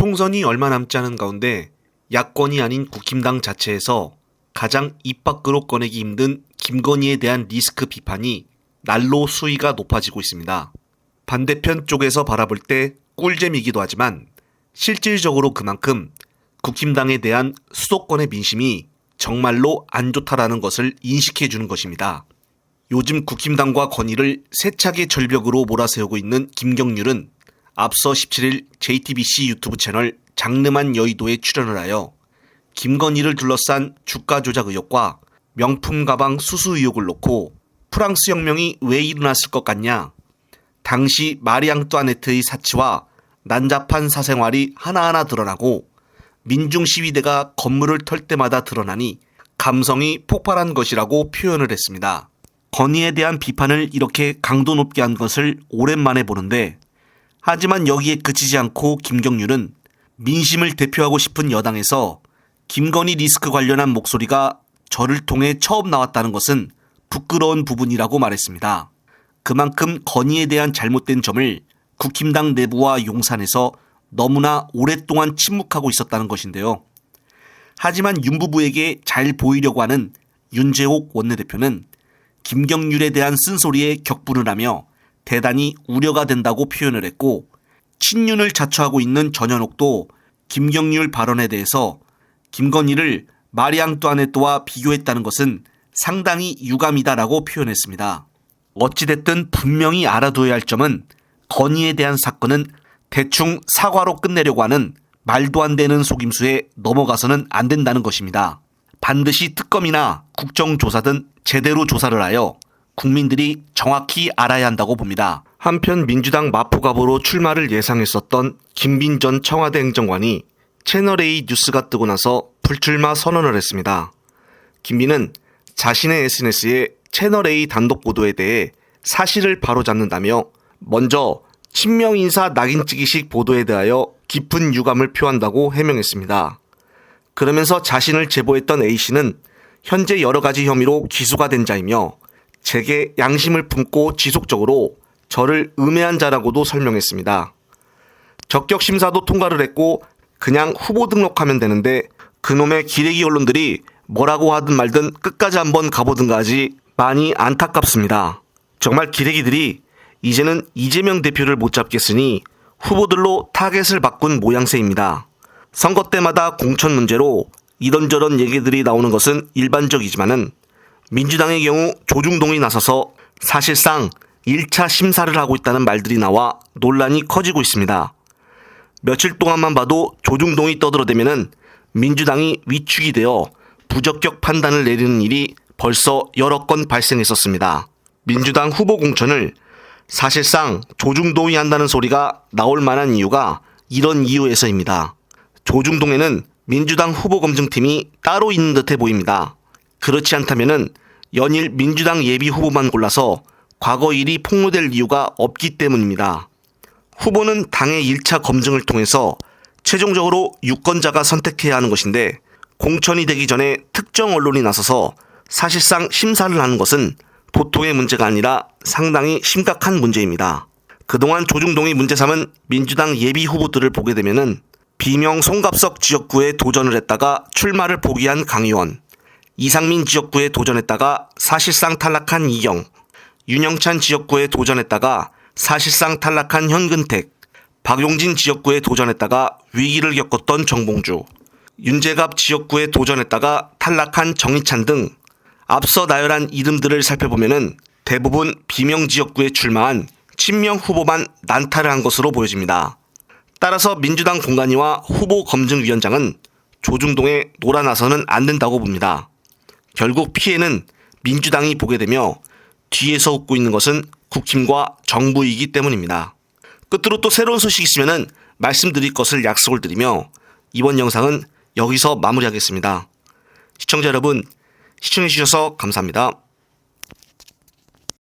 총선이 얼마 남지 않은 가운데 야권이 아닌 국힘당 자체에서 가장 입 밖으로 꺼내기 힘든 김건희에 대한 리스크 비판이 날로 수위가 높아지고 있습니다. 반대편 쪽에서 바라볼 때 꿀잼이기도 하지만 실질적으로 그만큼 국힘당에 대한 수도권의 민심이 정말로 안 좋다라는 것을 인식해주는 것입니다. 요즘 국힘당과 건의를 세차게 절벽으로 몰아세우고 있는 김경률은 앞서 17일 JTBC 유튜브 채널 장르만 여의도에 출연을 하여 김건희를 둘러싼 주가 조작 의혹과 명품 가방 수수 의혹을 놓고 프랑스 혁명이 왜 일어났을 것 같냐, 당시 마리 앙뚜아네트의 사치와 난잡한 사생활이 하나하나 드러나고 민중시위대가 건물을 털 때마다 드러나니 감성이 폭발한 것이라고 표현을 했습니다. 건희에 대한 비판을 이렇게 강도 높게 한 것을 오랜만에 보는데, 하지만 여기에 그치지 않고 김경률은 민심을 대표하고 싶은 여당에서 김건희 리스크 관련한 목소리가 저를 통해 처음 나왔다는 것은 부끄러운 부분이라고 말했습니다. 그만큼 건희에 대한 잘못된 점을 국힘당 내부와 용산에서 너무나 오랫동안 침묵하고 있었다는 것인데요. 하지만 윤 부부에게 잘 보이려고 하는 윤재옥 원내대표는 김경률에 대한 쓴소리에 격분을 하며 대단히 우려가 된다고 표현을 했고, 친윤을 자처하고 있는 전현옥도 김경률 발언에 대해서 김건희를 마리 앙뚜아네트와 비교했다는 것은 상당히 유감이다라고 표현했습니다. 어찌됐든 분명히 알아둬야 할 점은 건희에 대한 사건은 대충 사과로 끝내려고 하는 말도 안 되는 속임수에 넘어가서는 안 된다는 것입니다. 반드시 특검이나 국정조사든 제대로 조사를 하여 국민들이 정확히 알아야 한다고 봅니다. 한편 민주당 마포갑으로 출마를 예상했었던 김빈 전 청와대 행정관이 채널A 뉴스가 뜨고 나서 불출마 선언을 했습니다. 김빈은 자신의 SNS에 채널A 단독 보도에 대해 사실을 바로잡는다며 먼저 친명 인사 낙인찍기식 보도에 대하여 깊은 유감을 표한다고 해명했습니다. 그러면서 자신을 제보했던 A씨는 현재 여러 가지 혐의로 기소가 된 자이며 제게 양심을 품고 지속적으로 저를 음해한 자라고도 설명했습니다. 적격 심사도 통과를 했고 그냥 후보 등록하면 되는데 그놈의 기레기 언론들이 뭐라고 하든 말든 끝까지 한번 가보든가 하지, 많이 안타깝습니다. 정말 기레기들이 이제는 이재명 대표를 못 잡겠으니 후보들로 타겟을 바꾼 모양새입니다. 선거 때마다 공천 문제로 이런저런 얘기들이 나오는 것은 일반적이지만은 민주당의 경우 조중동이 나서서 사실상 1차 심사를 하고 있다는 말들이 나와 논란이 커지고 있습니다. 며칠 동안만 봐도 조중동이 떠들어대면은 민주당이 위축이 되어 부적격 판단을 내리는 일이 벌써 여러 건 발생했었습니다. 민주당 후보 공천을 사실상 조중동이 한다는 소리가 나올 만한 이유가 이런 이유에서입니다. 조중동에는 민주당 후보 검증팀이 따로 있는 듯해 보입니다. 그렇지 않다면은 연일 민주당 예비 후보만 골라서 과거 일이 폭로될 이유가 없기 때문입니다. 후보는 당의 1차 검증을 통해서 최종적으로 유권자가 선택해야 하는 것인데, 공천이 되기 전에 특정 언론이 나서서 사실상 심사를 하는 것은 보통의 문제가 아니라 상당히 심각한 문제입니다. 그동안 조중동이 문제 삼은 민주당 예비 후보들을 보게 되면은 비명 송갑석 지역구에 도전을 했다가 출마를 포기한 강 의원, 이상민 지역구에 도전했다가 사실상 탈락한 이경, 윤영찬 지역구에 도전했다가 사실상 탈락한 현근택, 박용진 지역구에 도전했다가 위기를 겪었던 정봉주, 윤재갑 지역구에 도전했다가 탈락한 정희찬 등 앞서 나열한 이름들을 살펴보면은 대부분 비명 지역구에 출마한 친명 후보만 난타를 한 것으로 보여집니다. 따라서 민주당 공관위와 후보 검증위원장은 조중동에 놀아나서는 안 된다고 봅니다. 결국 피해는 민주당이 보게 되며 뒤에서 웃고 있는 것은 국힘과 정부이기 때문입니다. 끝으로 또 새로운 소식이 있으면 말씀드릴 것을 약속을 드리며 이번 영상은 여기서 마무리하겠습니다. 시청자 여러분, 시청해주셔서 감사합니다.